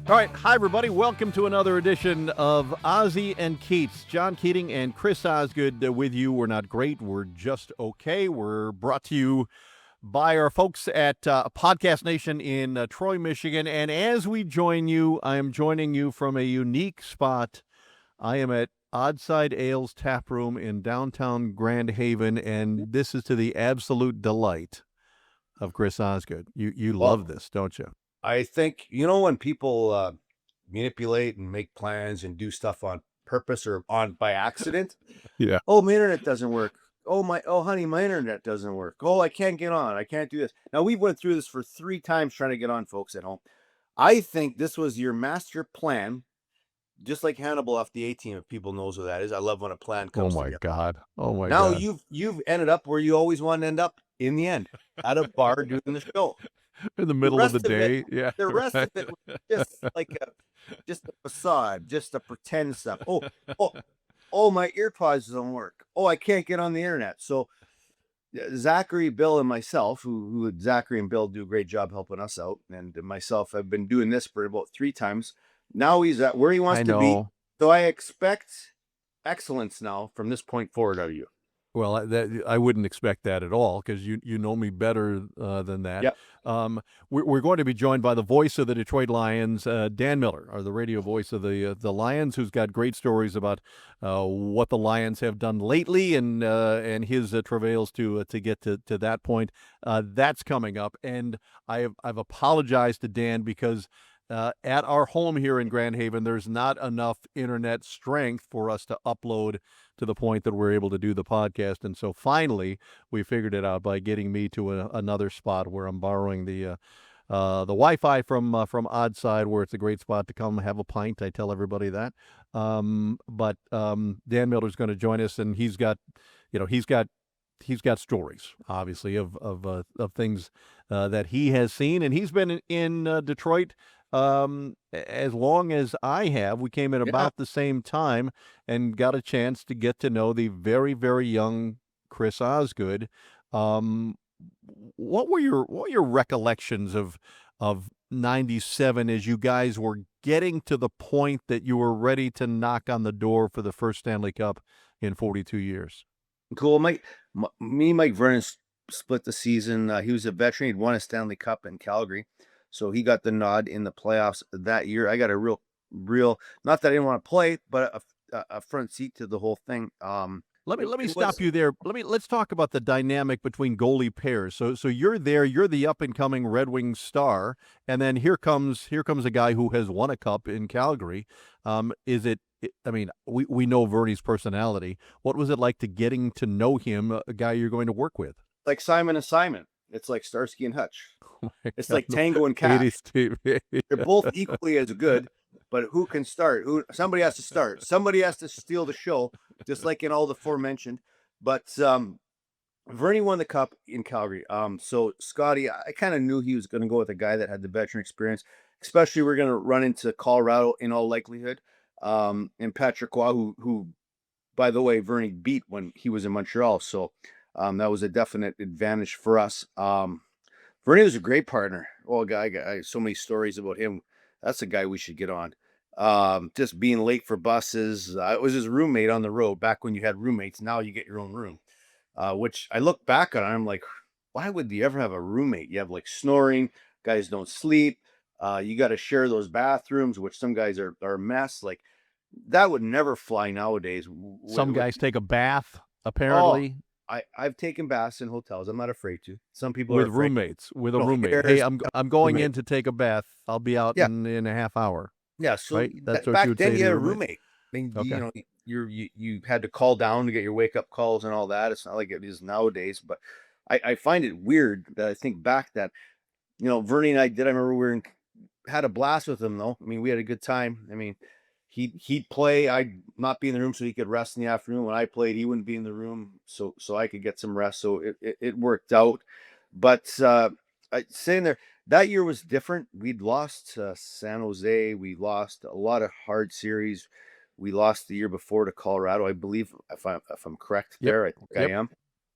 All right. Hi, everybody. Welcome to another edition of Ozzy and Keats. John Keating and Chris Osgood with you. We're not great. We're just okay. We're brought to you by our folks at Podcast Nation in Troy, Michigan. And as we join you, I am joining you from a unique spot. I am at Oddside Ales Tap Room in downtown Grand Haven, and this is to the absolute delight of Chris Osgood. You love this, don't you? I think, when people manipulate and make plans and do stuff on purpose or by accident. Yeah. Oh, my internet doesn't work. Oh, honey, my internet doesn't work. Oh, I can't get on. I can't do this. Now, we went through this for 3 times trying to get on, folks at home. I think this was your master plan, just like Hannibal off the A-Team, if people knows what that is. I love when a plan comes together. God. Oh, my Now, God. you've ended up where you always want to end up in the end, at a bar doing the show. In the middle of the day. Yeah. The rest of it was just like just a facade, just a pretend stuff. Oh, my earpods don't work. Oh, I can't get on the internet. So Zachary, Bill, and myself, who Zachary and Bill do a great job helping us out, and myself, I've been doing this for about 3 times. Now he's at where he wants to be. So I expect excellence now from this point forward out of you. Well, I wouldn't expect that at all, because you know me better than that. Yep. We're going to be joined by the voice of the Detroit Lions, Dan Miller, or the radio voice of the Lions, who's got great stories about what the Lions have done lately and his travails to get to that point. That's coming up, and I've apologized to Dan because at our home here in Grand Haven, there's not enough internet strength for us to upload to the point that we're able to do the podcast. And so finally, we figured it out by getting me to another spot where I'm borrowing the Wi-Fi from Oddside, where it's a great spot to come have a pint. I tell everybody that. But Dan Miller's going to join us, and he's got stories, obviously, of things that he has seen, and he's been in Detroit as long as I have. We came at about the same time and got a chance to get to know the very, very young Chris Osgood. What were your recollections of '97 as you guys were getting to the point that you were ready to knock on the door for the first Stanley Cup in 42 years? Cool. Me and Mike Vernon split the season. He was a veteran. He'd won a Stanley Cup in Calgary, so he got the nod in the playoffs that year. I got a real, not that I didn't want to play, but a front seat to the whole thing. Let me stop you there. Let's talk about the dynamic between goalie pairs. So you're there, you're the up and coming Red Wings star, and then here comes a guy who has won a cup in Calgary. We know Vernie's personality. What was it like to getting to know him, a guy you're going to work with? Like Simon and Simon. It's like Starsky and Hutch. It's like Tango and Cash. They're both equally as good, but who can start? Somebody has to start. Somebody has to steal the show, just like in all the aforementioned. But Vernie won the cup in Calgary. So Scotty, I kind of knew he was going to go with a guy that had the veteran experience. Especially, we're going to run into Colorado in all likelihood. And Patrick Roy, who, by the way, Vernie beat when he was in Montreal. So that was a definite advantage for us. Vernie was a great partner. Oh, I have so many stories about him. That's a guy we should get on. Just being late for buses. I was his roommate on the road back when you had roommates. Now you get your own room, which I look back on. I'm like, why would you ever have a roommate? You have like snoring. Guys don't sleep. You got to share those bathrooms, which some guys are a mess. Like that would never fly nowadays. Some guys take a bath, apparently. I've taken baths in hotels. I'm not afraid to. Some people with roommates, with a roommate. Hey, I'm going in to take a bath. I'll be out in a half hour. Yeah. So right? That's what back you would then say you to had a roommate. roommate. I mean, you had to call down to get your wake up calls and all that. It's not like it is nowadays, but I find it weird that I think back that, Vernie and I remember had a blast with him though. I mean, we had a good time. I mean, he'd play. I'd not be in the room so he could rest in the afternoon. When I played, he wouldn't be in the room so I could get some rest. So it worked out. But saying there, that year was different. We'd lost San Jose. We lost a lot of hard series. We lost the year before to Colorado, I believe, if I'm correct there. I think I am.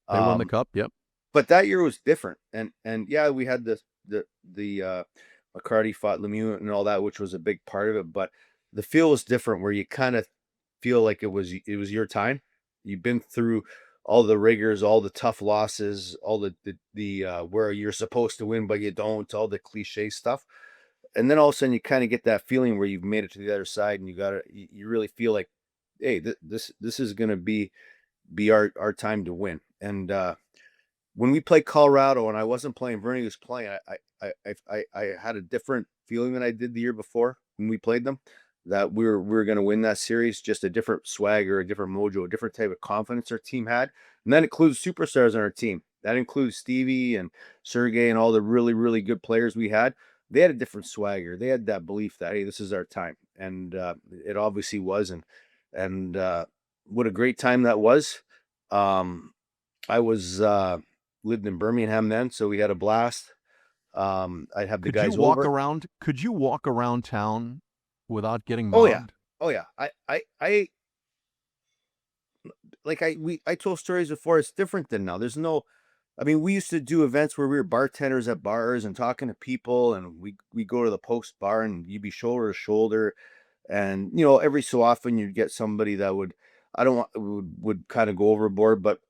They won the cup. Yep. But that year was different. And yeah, we had the McCarty fought Lemieux and all that, which was a big part of it. But the feel was different, where you kind of feel like it was your time. You've been through all the rigors, all the tough losses, all the where you're supposed to win but you don't, all the cliche stuff. And then all of a sudden you kind of get that feeling where you've made it to the other side, and you really feel like, hey, this is going to be our time to win. And when we played Colorado and I wasn't playing, Bernie was playing, I had a different feeling than I did the year before when we played them, that we were going to win that series. Just a different swagger, a different mojo, a different type of confidence our team had. And that includes superstars on our team. That includes Stevie and Sergey and all the really, really good players we had. They had a different swagger. They had that belief that, hey, this is our time. And it obviously was. And what a great time that was. I was lived in Birmingham then, so we had a blast. I'd have the Could guys you walk over. around? Could you walk around town without getting Oh yeah, mobbed? oh yeah. I like I told stories before. It's different than now. There's no. I mean, we used to do events where we were bartenders at bars and talking to people, and we go to the post bar and you'd be shoulder to shoulder, and every so often you'd get somebody that would, I don't want would kind of go overboard, but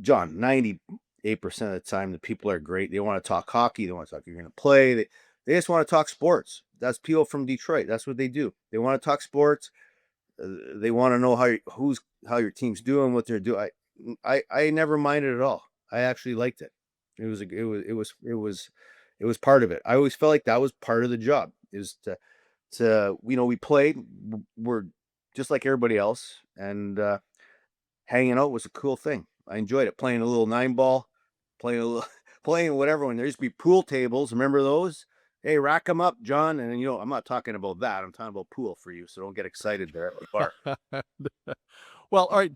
John, 98% of the time the people are great. They want to talk hockey. They want to talk you're going to play. They just want to talk sports. That's people from Detroit. That's what they do. They want to talk sports. They want to know how your team's doing, what they're doing. I never minded at all. I actually liked it. It was part of it. I always felt like that was part of the job, is to we played. We're just like everybody else, and hanging out was a cool thing. I enjoyed it. Playing a little 9-ball, playing whatever. When there used to be pool tables, remember those? Hey, rack them up, John. And I'm not talking about that. I'm talking about pool for you. So don't get excited there at the bar. Well, all right.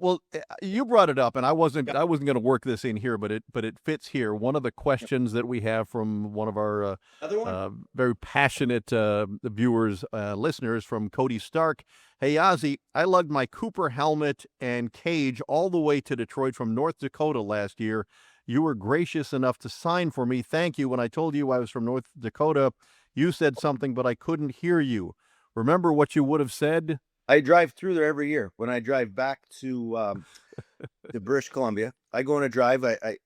Well, you brought it up, and I wasn't Yep. going to work this in here, but it fits here. One of the questions that we have from one of our Another one? very passionate viewers, listeners, from Cody Stark. Hey, Ozzy, I lugged my Cooper helmet and cage all the way to Detroit from North Dakota last year. You were gracious enough to sign for me. Thank you. When I told you I was from North Dakota, you said something, but I couldn't hear you. Remember what you would have said? I drive through there every year. When I drive back to British Columbia, I go on a drive. I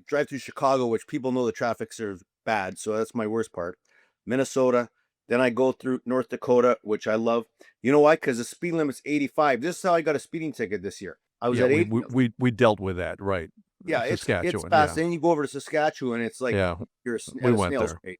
drive through Chicago, which people know the traffic's are bad, so that's my worst part. Minnesota. Then I go through North Dakota, which I love. You know why? Because the speed limit's 85. This is how I got a speeding ticket this year. I was at 80. We dealt with that, right? Yeah, Saskatchewan. it's fast. Yeah. Then you go over to Saskatchewan, it's like you're we at a went snail's there. rate.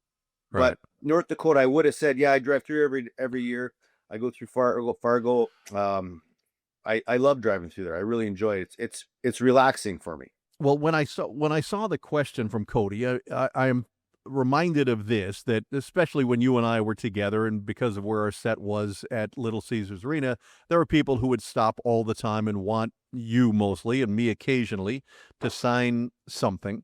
Right. But North Dakota, I would have said, yeah, I drive through every year. I go through Fargo. I love driving through there. I really enjoy it. It's relaxing for me. Well, when I saw the question from Cody, I am reminded of this, that especially when you and I were together, and because of where our set was at Little Caesars Arena, there were people who would stop all the time and want you mostly, and me occasionally, to sign something.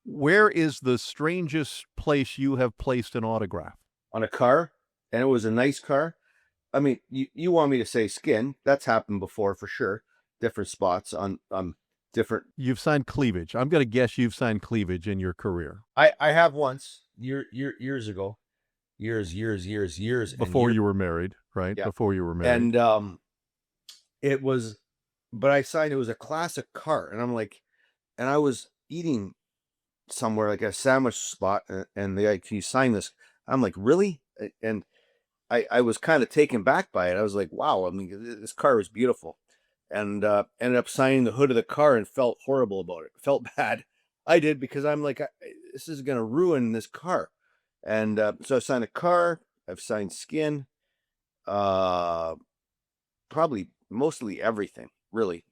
Where is the strangest place you have placed an autograph? On a car, and it was a nice car. I mean, you want me to say skin? That's happened before for sure. Different spots on different. You've signed cleavage. I'm going to guess you've signed cleavage in your career. I have once years ago, years before you were married, right? Yeah. Before you were married, and it was, but I signed. It was a classic car, and I'm like, and I was eating somewhere like a sandwich spot, and they like, can you sign this? I'm like, really? And I was kind of taken back by it. I was like, wow. I mean, this car was beautiful. And ended up signing the hood of the car and felt horrible about it. Felt bad. I did, because I'm like, this is going to ruin this car. And so I signed a car. I've signed skin. Probably mostly everything, really.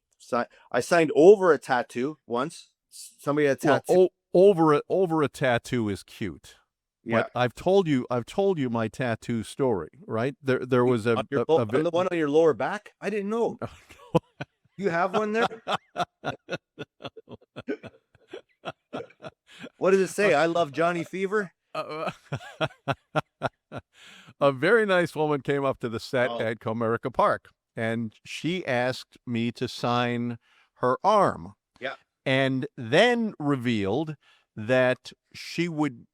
I signed over a tattoo once. Somebody had a tattoo. Well, over a tattoo is cute. Yeah, but I've told you my tattoo story, right? There was on the one on your lower back. I didn't know. You have one there? What does it say? I love Johnny Fever. A very nice woman came up to the set at Comerica Park, and she asked me to sign her arm. Yeah. And then revealed that she would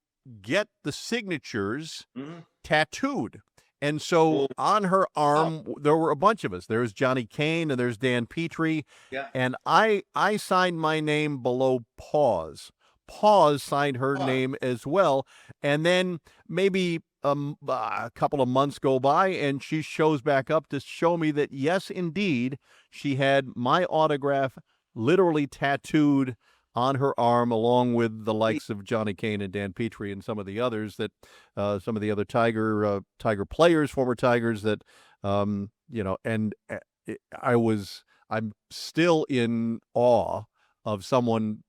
get the signatures Mm-hmm. tattooed. And so on her arm, there were a bunch of us. There's Johnny Kane and there's Dan Petrie. Yeah. And I signed my name below Paws. Paws signed her name as well. And then maybe a couple of months go by and she shows back up to show me that, yes, indeed, she had my autograph literally tattooed on her arm, along with the likes of Johnny Kane and Dan Petrie and some of the others that, some of the other Tiger players, former Tigers that, and I'm still in awe of someone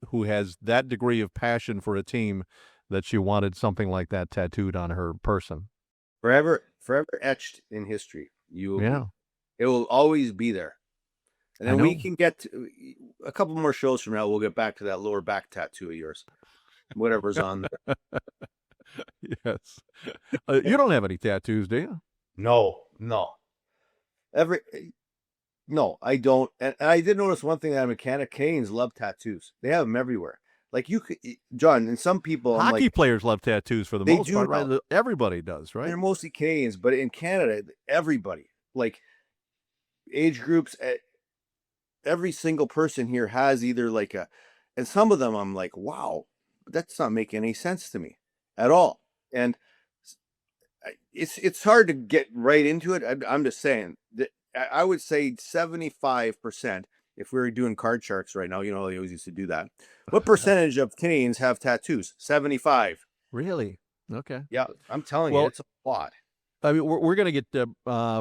who has that degree of passion for a team that she wanted something like that tattooed on her person. Forever etched in history. It will always be there. And then we can get to, a couple more shows from now. We'll get back to that lower back tattoo of yours, whatever's on there. Yes. You don't have any tattoos, do you? No. No, I don't. And I did notice one thing, that Canadians love tattoos. They have them everywhere. Like you could, John, and some people, hockey players love tattoos for the most part, right? Everybody does, right? They're mostly Canadians, but in Canada, everybody, like age groups, every single person here has either like and some of them I'm like, wow, that's not making any sense to me at all. And it's hard to get right into it. I'm just saying that I would say 75%, if we were doing card sharks right now, they always used to do that. What percentage of Canadians have tattoos? 75. Really? Okay. Yeah, I'm telling you, it's a lot. I mean, we're going to get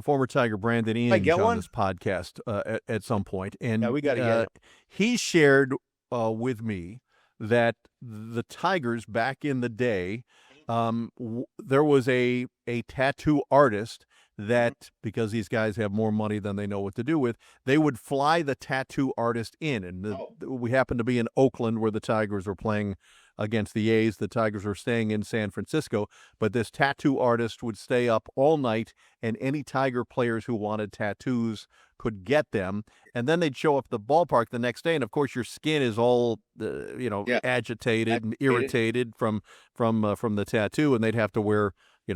former Tiger Brandon Inge on this podcast at some point. And we got to get it. He shared with me that the Tigers back in the day, there was a tattoo artist that, because these guys have more money than they know what to do with, they would fly the tattoo artist in. And we happened to be in Oakland where the Tigers were playing against the A's. The Tigers were staying in San Francisco, but this tattoo artist would stay up all night, and any Tiger players who wanted tattoos could get them. And then they'd show up at the ballpark the next day, and of course your skin is all agitated and irritated from the tattoo, and they'd have to wear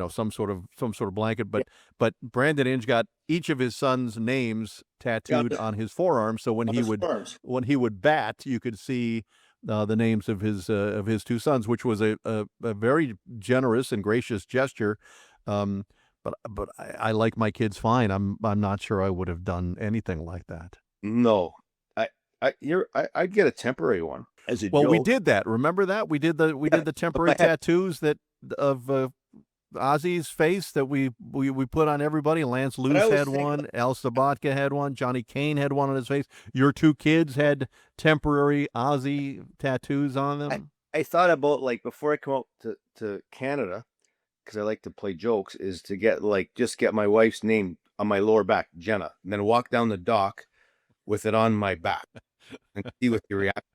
some sort of blanket. But Brandon Inge got each of his sons' names tattooed on his forearm, so when he would bat, you could see the names of his two sons, which was a very generous and gracious gesture. But I like my kids fine. I'm not sure I would have done anything like that. No, I'd get a temporary one as a joke. We did that. Remember that we did the temporary tattoos of Ozzy's face that we put on everybody. Lance Luce had one. Al Sabatka had one. Johnny Kane had one on his face. Your two kids had temporary Ozzy tattoos on them. I thought about, like, before I come out to Canada, because I like to play jokes, is to get my wife's name on my lower back, Jenna, and then walk down the dock with it on my back and see what you react.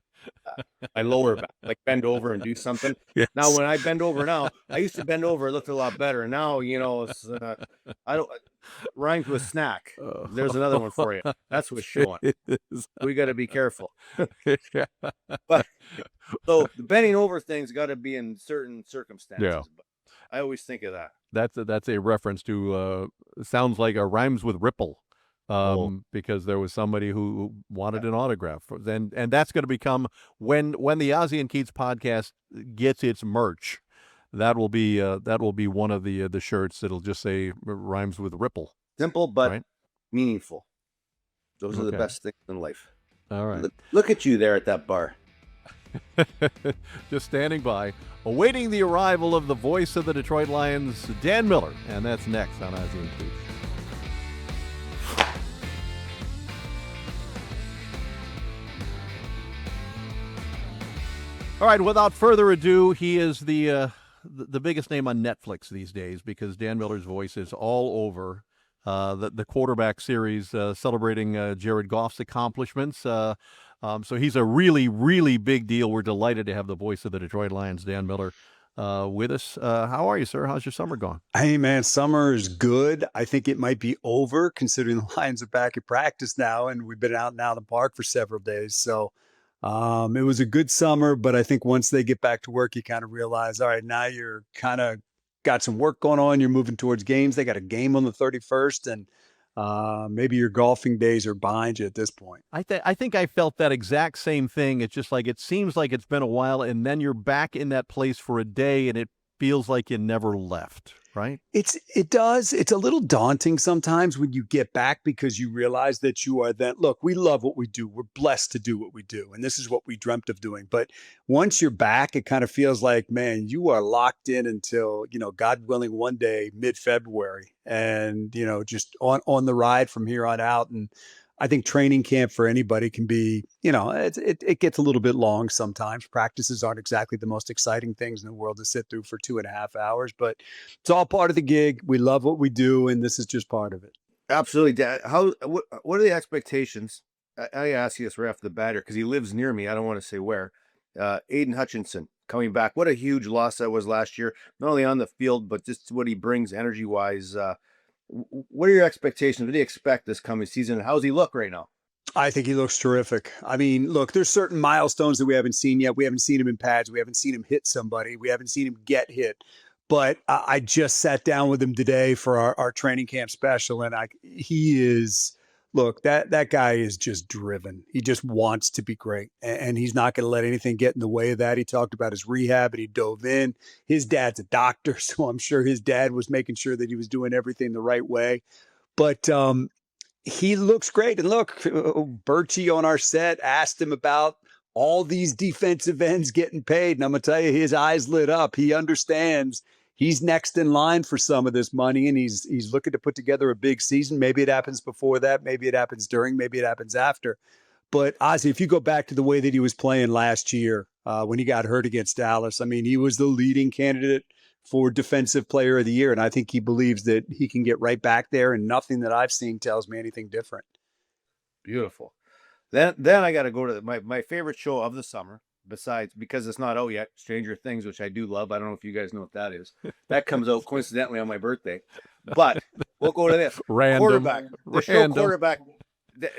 My lower back, like bend over and do something. Yes. Now, when I bend over now, I used to bend over, it looked a lot better. Now, it's I don't rhymes with snack. There's another one for you. That's what's showing. We got to be careful. But so the bending over thing's got to be in certain circumstances. Yeah. But I always think of that. That's a reference to sounds like a rhymes with ripple. Because there was somebody who wanted an autograph, and that's going to become when the Ozzy and Keats podcast gets its merch, that will be one of the shirts that'll just say rhymes with ripple. Simple but meaningful. Those are the best things in life. All right. Look at you there at that bar. Just standing by, awaiting the arrival of the voice of the Detroit Lions, Dan Miller, and that's next on Ozzy and Keats. All right, without further ado, he is the biggest name on Netflix these days, because Dan Miller's voice is all over the quarterback series celebrating Jared Goff's accomplishments. So he's a really, really big deal. We're delighted to have the voice of the Detroit Lions, Dan Miller, with us. How are you, sir? How's your summer going? Hey, man, summer is good. I think it might be over, considering the Lions are back at practice now, and we've been out and out of the park for several days. So It was a good summer, but I think once they get back to work, you kind of realize, all right, now you're kind of got some work going on. You're moving towards games. They got a game on the 31st, and maybe your golfing days are behind you at this point. I think I felt that exact same thing. It's just like it seems like it's been a while, and then you're back in that place for a day, and it feels like you never left, right? It does. It's a little daunting sometimes when you get back because you realize that you are then, look, we love what we do. We're blessed to do what we do. And this is what we dreamt of doing. But once you're back, it kind of feels like, man, you are locked in until, God willing, one day, mid-February, and, just on the ride from here on out. And I think training camp for anybody can be, it gets a little bit long sometimes. Practices aren't exactly the most exciting things in the world to sit through for 2.5 hours, but it's all part of the gig. We love what we do, and this is just part of it. Absolutely, Dad. What are the expectations? I ask you this right off the bat because he lives near me. I don't want to say where. Aiden Hutchinson coming back. What a huge loss that was last year, not only on the field, but just what he brings energy-wise. What are your expectations? What do you expect this coming season? How does he look right now? I think he looks terrific. I mean, look, there's certain milestones that we haven't seen yet. We haven't seen him in pads. We haven't seen him hit somebody. We haven't seen him get hit. But I just sat down with him today for our training camp special, and he is. Look, that guy is just driven. He just wants to be great, and he's not going to let anything get in the way of that. He talked about his rehab, and he dove in. His dad's a doctor, so I'm sure his dad was making sure that he was doing everything the right way. But he looks great. And look, Birchie on our set asked him about all these defensive ends getting paid, and I'm going to tell you, his eyes lit up. He understands he's next in line for some of this money, and he's looking to put together a big season. Maybe it happens before that. Maybe it happens during. Maybe it happens after. But Ozzy, if you go back to the way that he was playing last year when he got hurt against Dallas, I mean, he was the leading candidate for Defensive Player of the Year, and I think he believes that he can get right back there, and nothing that I've seen tells me anything different. Beautiful. Then I got to go to my favorite show of the summer. Besides, because it's not out yet, Stranger Things, which I do love. I don't know if you guys know what that is. That comes out coincidentally on my birthday. But we'll go to this. Quarterback. Show Quarterback.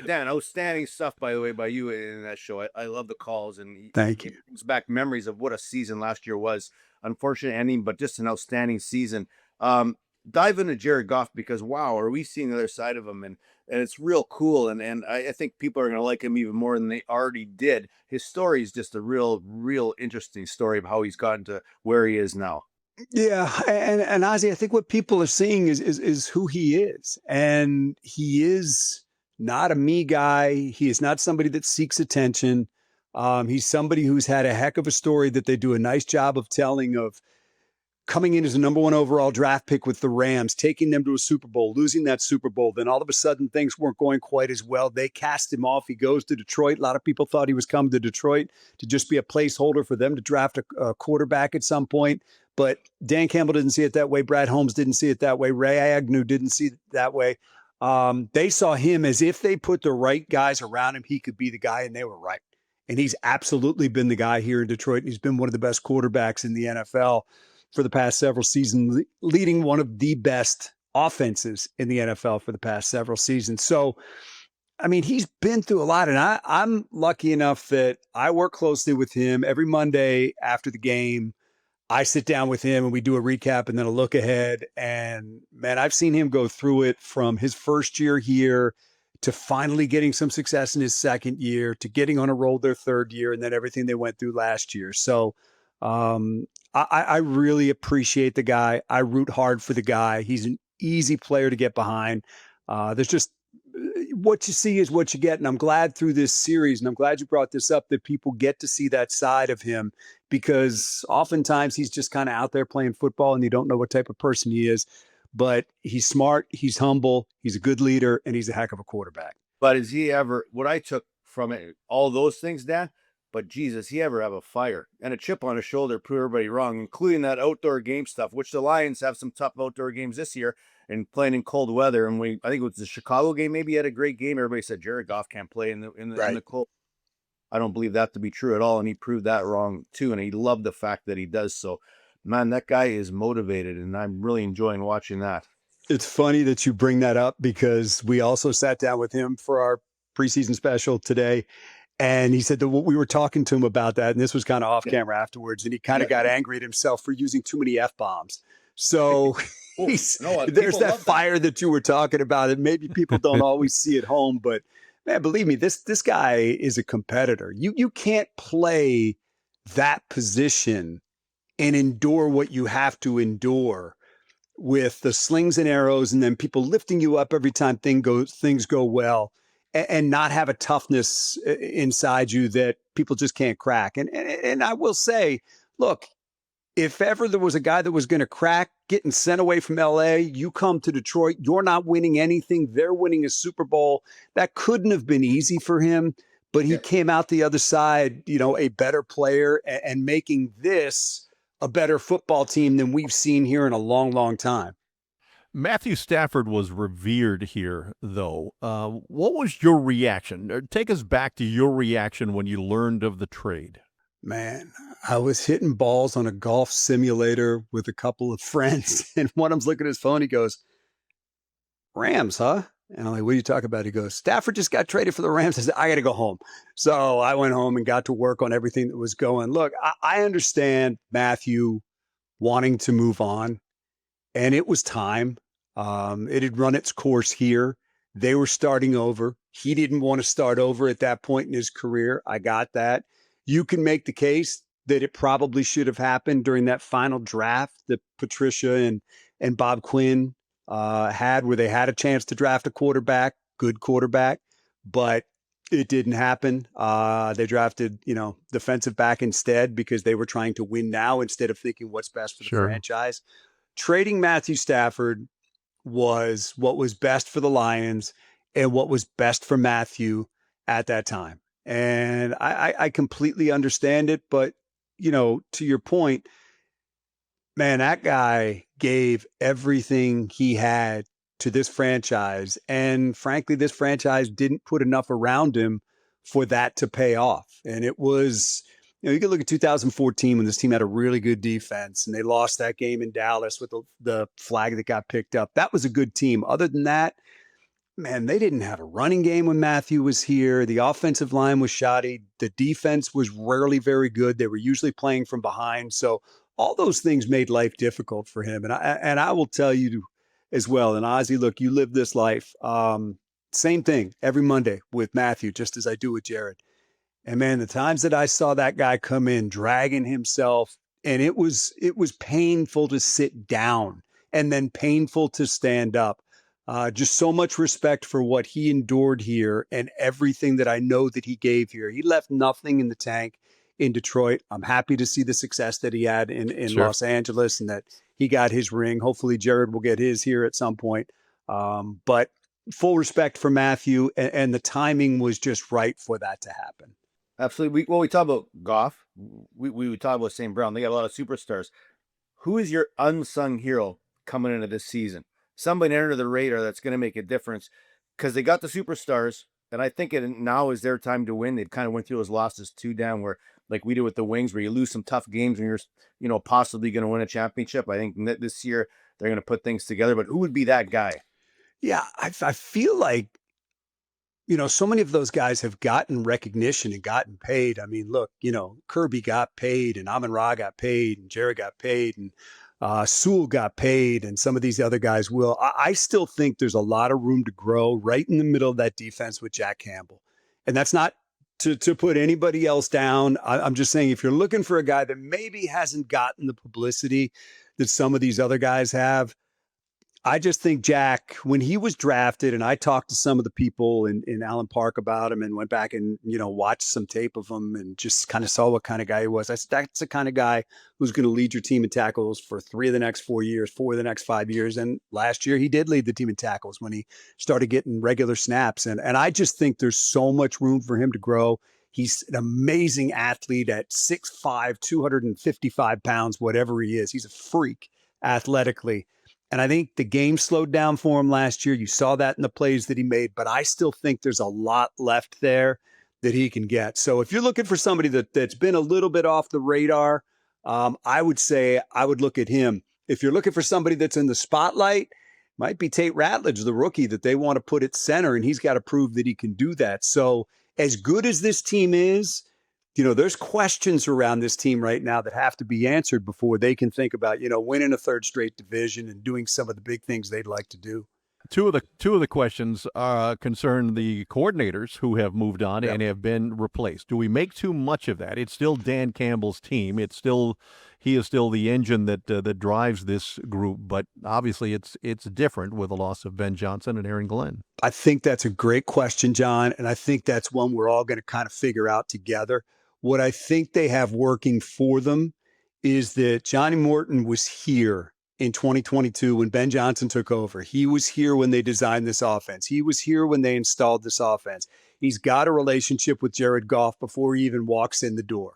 Dan, outstanding stuff, by the way, by you in that show. I love the calls. And Thank you. It brings back memories of what a season last year was. Unfortunate ending, but just an outstanding season. Dive into Jared Goff because, wow, are we seeing the other side of him? And it's real cool. And I think people are going to like him even more than they already did. His story is just a real interesting story of how he's gotten to where he is now. Yeah. And Ozzy, I think what people are seeing is who he is. And he is not a me guy. He is not somebody that seeks attention. He's somebody who's had a heck of a story that they do a nice job of telling, of coming in as a number 1 overall draft pick with the Rams, taking them to a Super Bowl, losing that Super Bowl. Then all of a sudden things weren't going quite as well. They cast him off. He goes to Detroit. A lot of people thought he was coming to Detroit to just be a placeholder for them to draft a quarterback at some point. But Dan Campbell didn't see it that way. Brad Holmes didn't see it that way. Ray Agnew didn't see it that way. They saw him as if they put the right guys around him, he could be the guy, and they were right. And he's absolutely been the guy here in Detroit. He's been one of the best quarterbacks in the NFL for the past several seasons, leading one of the best offenses in the NFL for the past several seasons. So, I mean, he's been through a lot, and I'm lucky enough that I work closely with him every Monday after the game. I sit down with him and we do a recap and then a look ahead. And man, I've seen him go through it from his first year here to finally getting some success in his second year, to getting on a roll their third year, and then everything they went through last year. So I really appreciate the guy. I root hard for the guy. He's an easy player to get behind. There's just what you see is what you get. And I'm glad through this series, and I'm glad you brought this up, that people get to see that side of him, because oftentimes he's just kind of out there playing football and you don't know what type of person he is. But he's smart, he's humble, he's a good leader, and he's a heck of a quarterback. But is he ever, what I took from it, all those things, Dan, but Jesus, he ever have a fire and a chip on his shoulder, prove everybody wrong, including that outdoor game stuff, which the Lions have some tough outdoor games this year and playing in cold weather. And I think it was the Chicago game, maybe he had a great game. Everybody said Jared Goff can't play in the cold. I don't believe that to be true at all. And he proved that wrong too. And he loved the fact that he does. So, man, that guy is motivated, and I'm really enjoying watching that. It's funny that you bring that up, because we also sat down with him for our preseason special today. And he said that we were talking to him about that, and this was kind of off camera afterwards, and he kind of got angry at himself for using too many F-bombs. So there's that fire that you were talking about, and maybe people don't always see at home, but man, believe me, this guy is a competitor. You can't play that position and endure what you have to endure with the slings and arrows, and then people lifting you up every time things go well, and not have a toughness inside you that people just can't crack. And I will say, look, if ever there was a guy that was going to crack getting sent away from LA, you come to Detroit, you're not winning anything. They're winning a Super Bowl. That couldn't have been easy for him, but he came out the other side, a better player, and making this a better football team than we've seen here in a long, long time. Matthew Stafford was revered here, though. What was your reaction? Take us back to your reaction when you learned of the trade. Man, I was hitting balls on a golf simulator with a couple of friends, and one of them's looking at his phone. He goes, "Rams, huh?" And I'm like, "What are you talking about?" He goes, "Stafford just got traded for the Rams." I said, "I got to go home." So I went home and got to work on everything that was going. Look, I understand Matthew wanting to move on, and it was time. It had run its course here. They were starting over. He didn't want to start over at that point in his career. I got that. You can make the case that it probably should have happened during that final draft that Patricia and Bob Quinn had, where they had a chance to draft a good quarterback, but it didn't happen. They drafted, defensive back instead because they were trying to win now instead of thinking what's best for the franchise. Trading Matthew Stafford was what was best for the Lions and what was best for Matthew at that time. And I completely understand it. But, to your point, man, that guy gave everything he had to this franchise. And frankly, this franchise didn't put enough around him for that to pay off. And it was, you can look at 2014 when this team had a really good defense and they lost that game in Dallas with the flag that got picked up. That was a good team. Other than that, man, they didn't have a running game when Matthew was here. The offensive line was shoddy. The defense was rarely very good. They were usually playing from behind. So all those things made life difficult for him. And I will tell you as well, and Ozzy, look, you live this life. Same thing every Monday with Matthew, just as I do with Jared. And man, the times that I saw that guy come in dragging himself, and it was painful to sit down and then painful to stand up. Just so much respect for what he endured here and everything that I know that he gave here. He left nothing in the tank in Detroit. I'm happy to see the success that he had in Los Angeles and that he got his ring. Hopefully Jared will get his here at some point. But full respect for Matthew, and the timing was just right for that to happen. Absolutely. We talk about Goff. We talk about St. Brown. They got a lot of superstars. Who is your unsung hero coming into this season? Somebody under the radar that's going to make a difference, because they got the superstars, and I think now is their time to win. They've kind of went through those losses 2 down, where like we did with the Wings, where you lose some tough games and you're possibly going to win a championship. I think this year they're going to put things together. But who would be that guy? Yeah, I feel like so many of those guys have gotten recognition and gotten paid. I mean, look, Kirby got paid, and Amon-Ra got paid, and Jared got paid, and Sewell got paid, and some of these other guys will. I still think there's a lot of room to grow right in the middle of that defense with Jack Campbell. And that's not to put anybody else down. I'm just saying, if you're looking for a guy that maybe hasn't gotten the publicity that some of these other guys have, I just think Jack, when he was drafted, and I talked to some of the people in Allen Park about him and went back and, watched some tape of him and just kind of saw what kind of guy he was. I said, that's the kind of guy who's going to lead your team in tackles for 3 of the next 4 years, 4 of the next 5 years. And last year he did lead the team in tackles when he started getting regular snaps. And I just think there's so much room for him to grow. He's an amazing athlete at 6'5", 255 pounds, whatever he is. He's a freak athletically. And I think the game slowed down for him last year. You saw that in the plays that he made, but I still think there's a lot left there that he can get. So if you're looking for somebody that's been a little bit off the radar, I would say I would look at him. If you're looking for somebody that's in the spotlight, might be Tate Ratledge, the rookie that they want to put at center, and he's got to prove that he can do that. So as good as this team is, there's questions around this team right now that have to be answered before they can think about, winning a third straight division and doing some of the big things they'd like to do. Two of the questions concern the coordinators who have moved on and have been replaced. Do we make too much of that? It's still Dan Campbell's team. He is still the engine that drives this group. But obviously, it's different with the loss of Ben Johnson and Aaron Glenn. I think that's a great question, John, and I think that's one we're all going to kind of figure out together. What I think they have working for them is that Johnny Morton was here in 2022 when Ben Johnson took over. He was here when they designed this offense. He was here when they installed this offense. He's got a relationship with Jared Goff before he even walks in the door.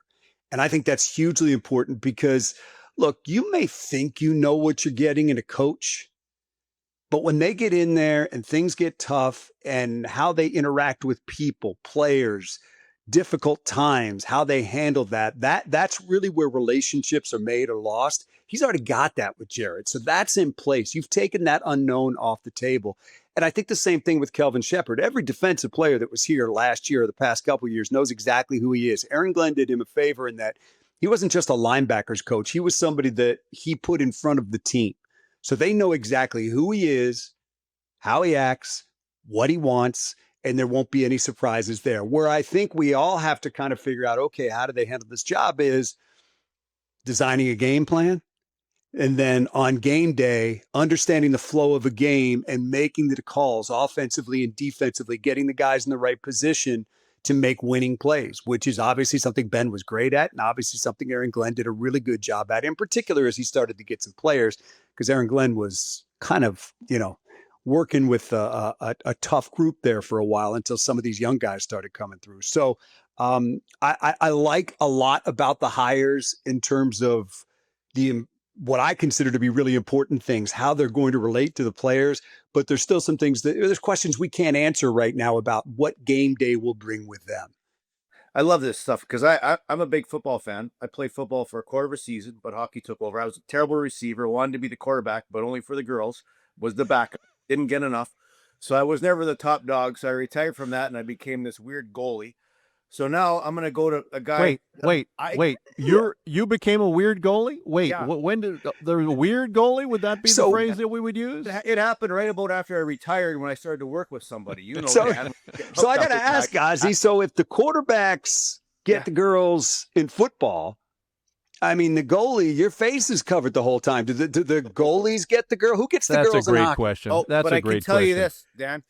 And I think that's hugely important because, look, you may think you know what you're getting in a coach, but when they get in there and things get tough and how they interact with people, players, difficult times, how they handle that's really where relationships are made or lost. He's already got that with Jared. So that's in place. You've taken that unknown off the table. And I think the same thing with Kelvin Shepherd. Every defensive player that was here last year or the past couple of years knows exactly who he is. Aaron Glenn did him a favor in that he wasn't just a linebackers coach. He was somebody that he put in front of the team. So they know exactly who he is, how he acts, what he wants, and there won't be any surprises there. Where I think we all have to kind of figure out, okay, how do they handle this job is designing a game plan. And then on game day, understanding the flow of a game and making the calls offensively and defensively, getting the guys in the right position to make winning plays, which is obviously something Ben was great at and obviously something Aaron Glenn did a really good job at, in particular as he started to get some players, because Aaron Glenn was kind of, working with a tough group there for a while until some of these young guys started coming through. So I like a lot about the hires in terms of what I consider to be really important things, how they're going to relate to the players. But there's still some things there's questions we can't answer right now about what game day will bring with them. I love this stuff because I'm a big football fan. I played football for a quarter of a season, but hockey took over. I was a terrible receiver, wanted to be the quarterback, but only for the girls, was the backup. Didn't get enough. So I was never the top dog. So I retired from that and I became this weird goalie. So now I'm going to go to a guy. Wait. You became a weird goalie? Wait, yeah. When did the weird goalie? Would that be the phrase that we would use? It happened right about after I retired when I started to work with somebody. So I got to ask, Ozzy, so if the quarterbacks get the girls in football, I mean, the goalie, your face is covered the whole time. Do the goalies get the girl? Who gets the girls? That's a great question. That's a great question. But I can tell you this, Dan.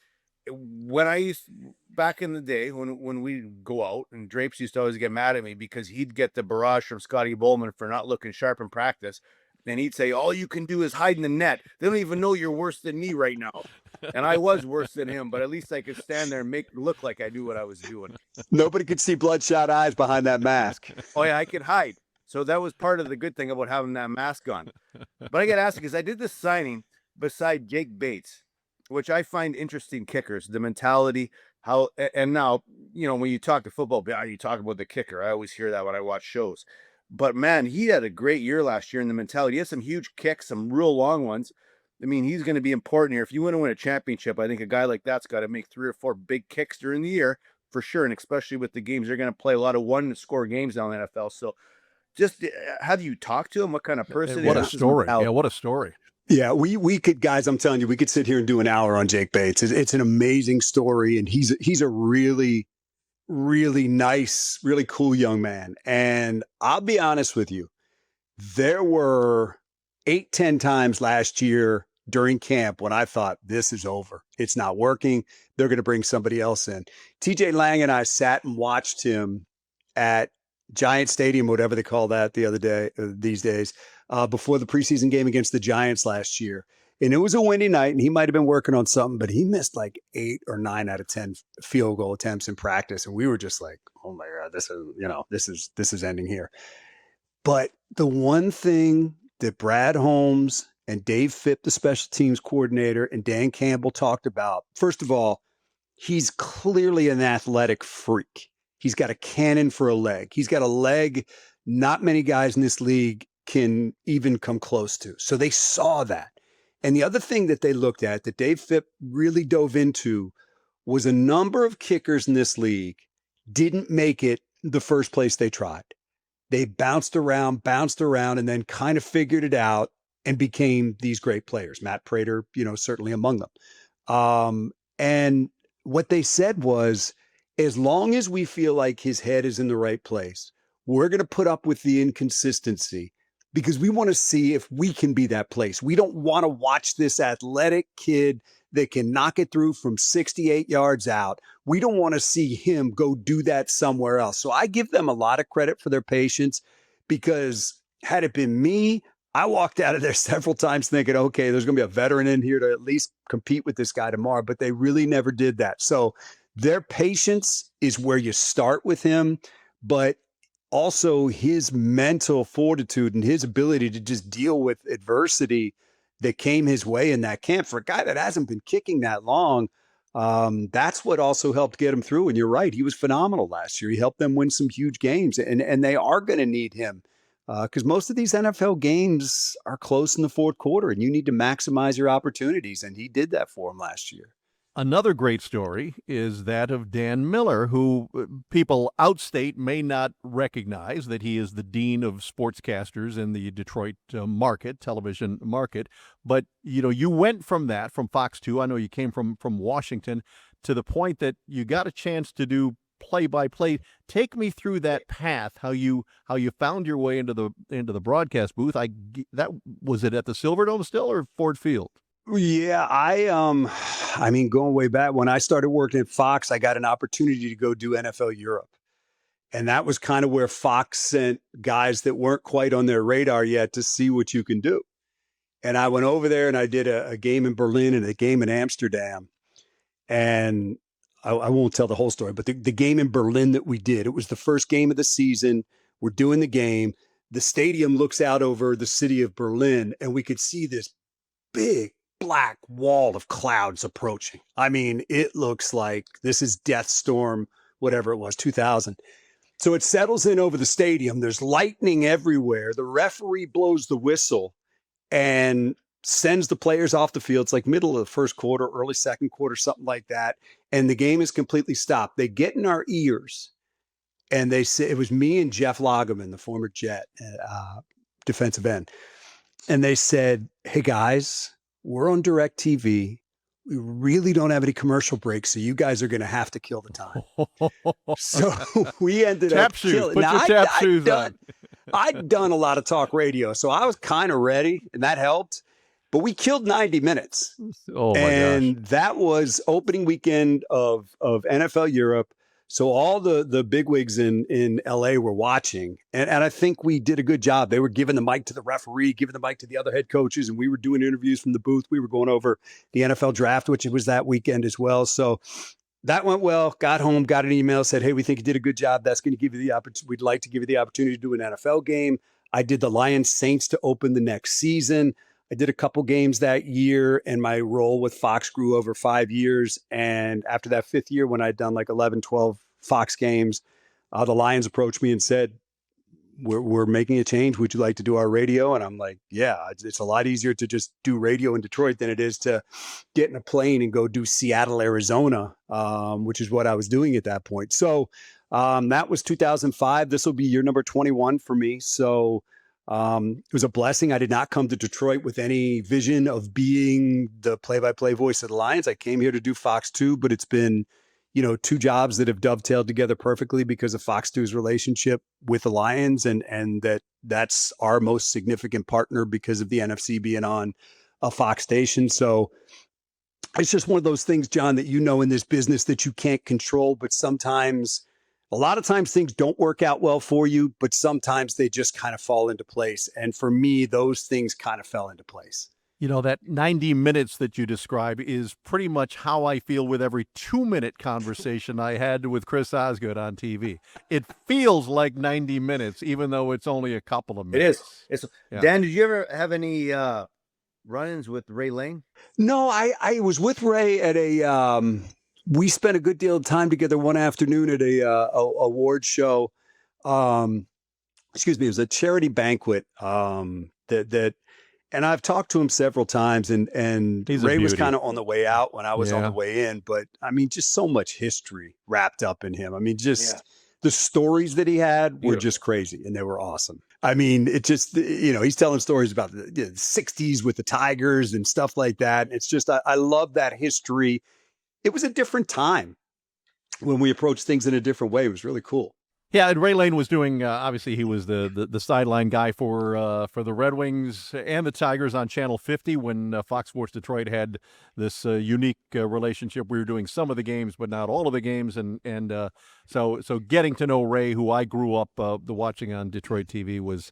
When I used back in the day when we go out, and Drapes used to always get mad at me because he'd get the barrage from Scotty Bowman for not looking sharp in practice. And he'd say, all you can do is hide in the net. They don't even know you're worse than me right now. And I was worse than him, but at least I could stand there and look like I knew what I was doing. Nobody could see bloodshot eyes behind that mask. Oh, yeah, I could hide. So that was part of the good thing about having that mask on. But I got asked because I did this signing beside Jake Bates, which I find interesting kickers, the mentality, how, and now, when you talk to football, you talk about the kicker. I always hear that when I watch shows. But man, he had a great year last year in the mentality. He has some huge kicks, some real long ones. I mean, he's going to be important here. If you want to win a championship, I think a guy like that's got to make 3 or 4 big kicks during the year for sure. And especially with the games, they're going to play a lot of one-score games down in the NFL. So, just how do you talk to him? What kind of person? What a story! Yeah, what a story! Yeah, we could, guys. I'm telling you, we could sit here and do an hour on Jake Bates. It's an amazing story, and he's a really, really nice, really cool young man. And I'll be honest with you, there were 8-10 times last year during camp when I thought this is over. It's not working. They're going to bring somebody else in. TJ Lang and I sat and watched him at Giant Stadium, whatever they call that these days, before the preseason game against the Giants last year. And it was a windy night and he might've been working on something, but he missed like 8 or 9 out of 10 field goal attempts in practice. And we were just like, oh my God, this is ending here. But the one thing that Brad Holmes and Dave Phipp, the special teams coordinator, and Dan Campbell talked about, first of all, he's clearly an athletic freak. He's got a cannon for a leg. He's got a leg not many guys in this league can even come close to. So they saw that. And the other thing that they looked at that Dave Phipp really dove into was a number of kickers in this league didn't make it the first place they tried. They bounced around, and then kind of figured it out and became these great players. Matt Prater, certainly among them. And what they said was, as long as we feel like his head is in the right place, we're going to put up with the inconsistency because we want to see if we can be that place. We don't want to watch this athletic kid that can knock it through from 68 yards out. We don't want to see him go do that somewhere else. So I give them a lot of credit for their patience, because had it been me, I walked out of there several times thinking, okay, there's going to be a veteran in here to at least compete with this guy tomorrow, but they really never did that. So their patience is where you start with him, but also his mental fortitude and his ability to just deal with adversity that came his way in that camp for a guy that hasn't been kicking that long. That's what also helped get him through. And you're right, he was phenomenal last year. He helped them win some huge games, and they are going to need him because most of these NFL games are close in the fourth quarter, and you need to maximize your opportunities. And he did that for him last year. Another great story is that of Dan Miller, who people outstate may not recognize that he is the dean of sportscasters in the Detroit television market. But, you went from Fox 2, I know you came from Washington, to the point that you got a chance to do play-by-play. Take me through that path, how you found your way into the broadcast booth. Was it at the Silverdome still or Ford Field? Yeah, I mean, going way back when I started working at Fox, I got an opportunity to go do NFL Europe. And that was kind of where Fox sent guys that weren't quite on their radar yet to see what you can do. And I went over there and I did a game in Berlin and a game in Amsterdam. And I won't tell the whole story, but the game in Berlin that we did, it was the first game of the season. We're doing the game. The stadium looks out over the city of Berlin, and we could see this big black wall of clouds approaching. I mean, it looks like this is Death Storm, whatever it was, 2000. So it settles in over the stadium. There's lightning everywhere. The referee blows the whistle and sends the players off the field. It's like middle of the first quarter, early second quarter, something like that. And the game is completely stopped. They get in our ears and they say, it was me and Jeff Lageman, the former Jet defensive end. And they said, hey guys, we're on DirecTV. We really don't have any commercial breaks, so you guys are going to have to kill the time. So we ended up killing. Put your tap shoes on. I'd done a lot of talk radio, so I was kind of ready, and that helped. But we killed 90 minutes. Oh, my and gosh. That was opening weekend of NFL Europe. So all the bigwigs in LA were watching, and I think we did a good job. They were giving the mic to the referee, giving the mic to the other head coaches, and we were doing interviews from the booth. We were going over the NFL draft, which it was that weekend as well. So that went well. Got home, got an email, said, hey, we think you did a good job. That's going to give you the opportunity. We'd like to give you the opportunity to do an NFL game. I did the Lions Saints to open the next season. I did a couple games that year, and my role with Fox grew over 5 years. And after that fifth year, when I'd done like 11, 12 Fox games, the Lions approached me and said, we're making a change. Would you like to do our radio? And I'm like, yeah, it's a lot easier to just do radio in Detroit than it is to get in a plane and go do Seattle, Arizona, which is what I was doing at that point. So that was 2005. This will be year number 21 for me. So it was a blessing. I did not come to Detroit with any vision of being the play-by-play voice of the Lions. I came here to do Fox 2, but it's been, two jobs that have dovetailed together perfectly because of Fox 2's relationship with the Lions, and that's our most significant partner because of the NFC being on a Fox station. So it's just one of those things, John, that in this business that you can't control, but a lot of times things don't work out well for you, but sometimes they just kind of fall into place. And for me, those things kind of fell into place. That 90 minutes that you describe is pretty much how I feel with every 2-minute conversation I had with Chris Osgood on TV. It feels like 90 minutes, even though it's only a couple of minutes. It is. Yeah. Dan, did you ever have any run-ins with Ray Lane? No, I was with Ray at we spent a good deal of time together one afternoon at a award show. It was a charity banquet and I've talked to him several times, and Ray was kind of on the way out when I was on the way in. But I mean, just so much history wrapped up in him. I mean, just the stories that he had were just crazy, and they were awesome. I mean, it just, he's telling stories about the 60s with the Tigers and stuff like that. It's just, I love that history. It was a different time when we approached things in a different way. It was really cool. Yeah, and Ray Lane was doing, obviously he was the sideline guy for the Red Wings and the Tigers on Channel 50 when Fox Sports Detroit had this unique relationship. We were doing some of the games, but not all of the games. And so getting to know Ray, who I grew up watching on Detroit TV, was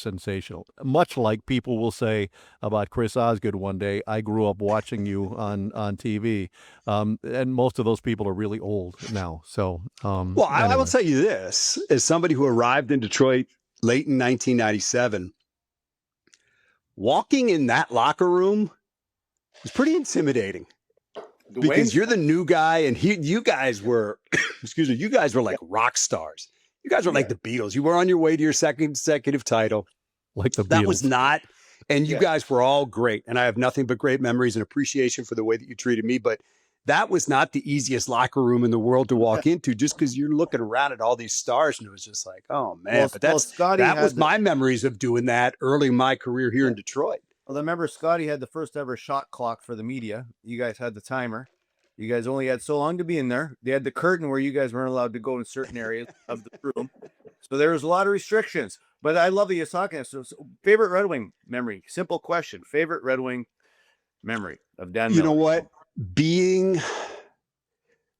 sensational. Much like people will say about Chris Osgood one day, I grew up watching you on TV. And most of those people are really old now. So, well, I will tell you this, as somebody who arrived in Detroit late in 1997, walking in that locker room was pretty intimidating because you're the new guy and you guys were, you guys were like rock stars. You guys were like the Beatles. You were on your way to your second consecutive title. Like the Beatles. That was not, and you guys were all great. And I have nothing but great memories and appreciation for the way that you treated me. But that was not the easiest locker room in the world to walk into, just because you're looking around at all these stars and it was just like, oh man. But that was my memories of doing that early in my career here in Detroit. Well, I remember Scotty had the first ever shot clock for the media. You guys had the timer. You guys only had so long to be in there. They had the curtain where you guys weren't allowed to go in certain areas of the room. So there was a lot of restrictions. But I love that you're talking. So favorite Red Wing memory? Simple question. Favorite Red Wing memory of Dan Miller? You know what?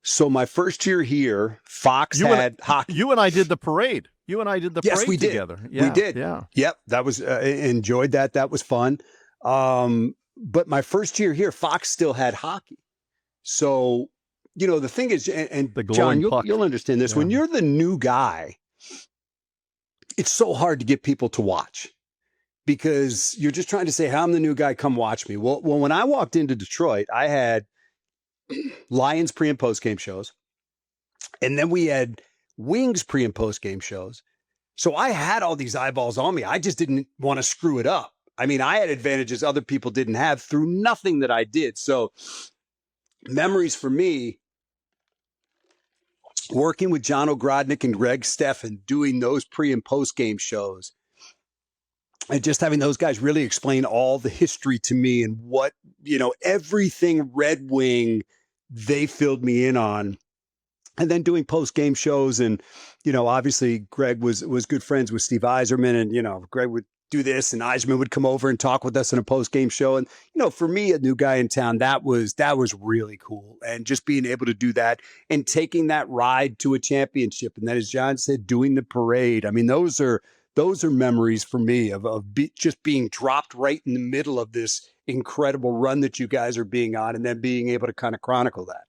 So my first year here, Fox had hockey. You and I did the parade. Yes, we did. Together. Yeah, we did. Yeah. Yep. That was, enjoyed that. That was fun. But my first year here, Fox still had hockey. So, the thing is, and John, you'll understand this. Yeah. When you're the new guy, it's so hard to get people to watch because you're just trying to say, I'm the new guy, come watch me. Well, when I walked into Detroit, I had Lions pre and post game shows. And then we had Wings pre and post game shows. So I had all these eyeballs on me. I just didn't want to screw it up. I mean, I had advantages other people didn't have through nothing that I did. So memories for me, working with John Ogrodnik and Greg Steffen, doing those pre and post game shows, and just having those guys really explain all the history to me and what, everything Red Wing they filled me in on. And then doing post game shows. And, obviously Greg was good friends with Steve Yzerman, and, Greg would do this and Yzerman would come over and talk with us in a post game show. And, for me, a new guy in town, that was really cool. And just being able to do that and taking that ride to a championship. And then, as John said, doing the parade. I mean, those are memories for me of just being dropped right in the middle of this incredible run that you guys are being on and then being able to kind of chronicle that.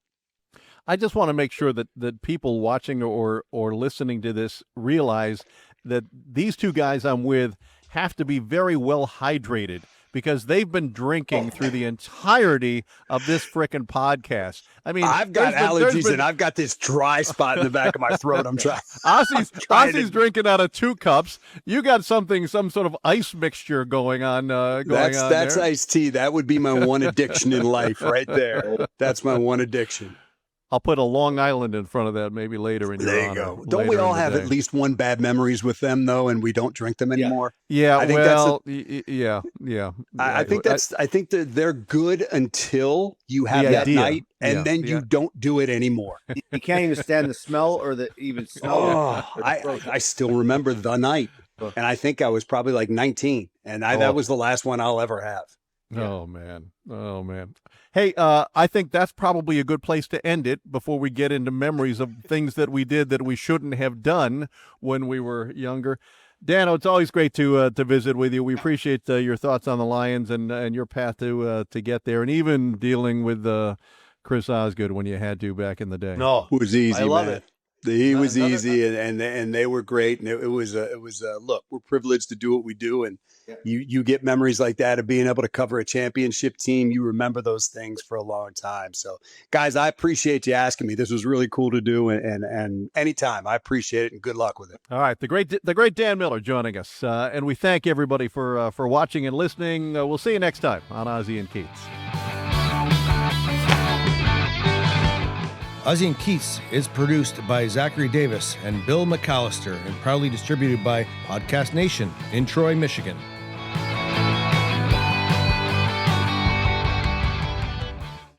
I just want to make sure that people watching or listening to this realize that these two guys I'm with have to be very well hydrated because they've been drinking through the entirety of this frickin' podcast. I mean, I've got allergies and I've got this dry spot in the back of my throat. I'm trying. Ozzy's drinking out of 2 cups. You got some sort of ice mixture going on. That's iced tea. That would be my one addiction in life right there. That's my one addiction. I'll put a Long Island in front of that maybe later in your honor. There you go. Don't we all have at least one bad memories with them though, and we don't drink them anymore? Yeah. I think I think they're good until you have that night, and then you don't do it anymore. You can't even stand the smell or the even smell. Oh, I still remember the night, and I think I was probably like 19, and that was the last one I'll ever have. Yeah. Oh man. Hey, I think that's probably a good place to end it before we get into memories of things that we did that we shouldn't have done when we were younger. Dano, it's always great to visit with you. We appreciate your thoughts on the Lions and your path to get there, and even dealing with Chris Osgood when you had to back in the day. No, it was easy. I love it. He was easy, and they were great, and it was look, we're privileged to do what we do, and you get memories like that of being able to cover a championship team. You remember those things for a long time. So, guys, I appreciate you asking me. This was really cool to do, and anytime, I appreciate it, and good luck with it. All right, the great Dan Miller joining us, and we thank everybody for watching and listening. We'll see you next time on Ozzy and Keats. Ozzy and Keats is produced by Zachary Davis and Bill McAllister and proudly distributed by Podcast Nation in Troy, Michigan.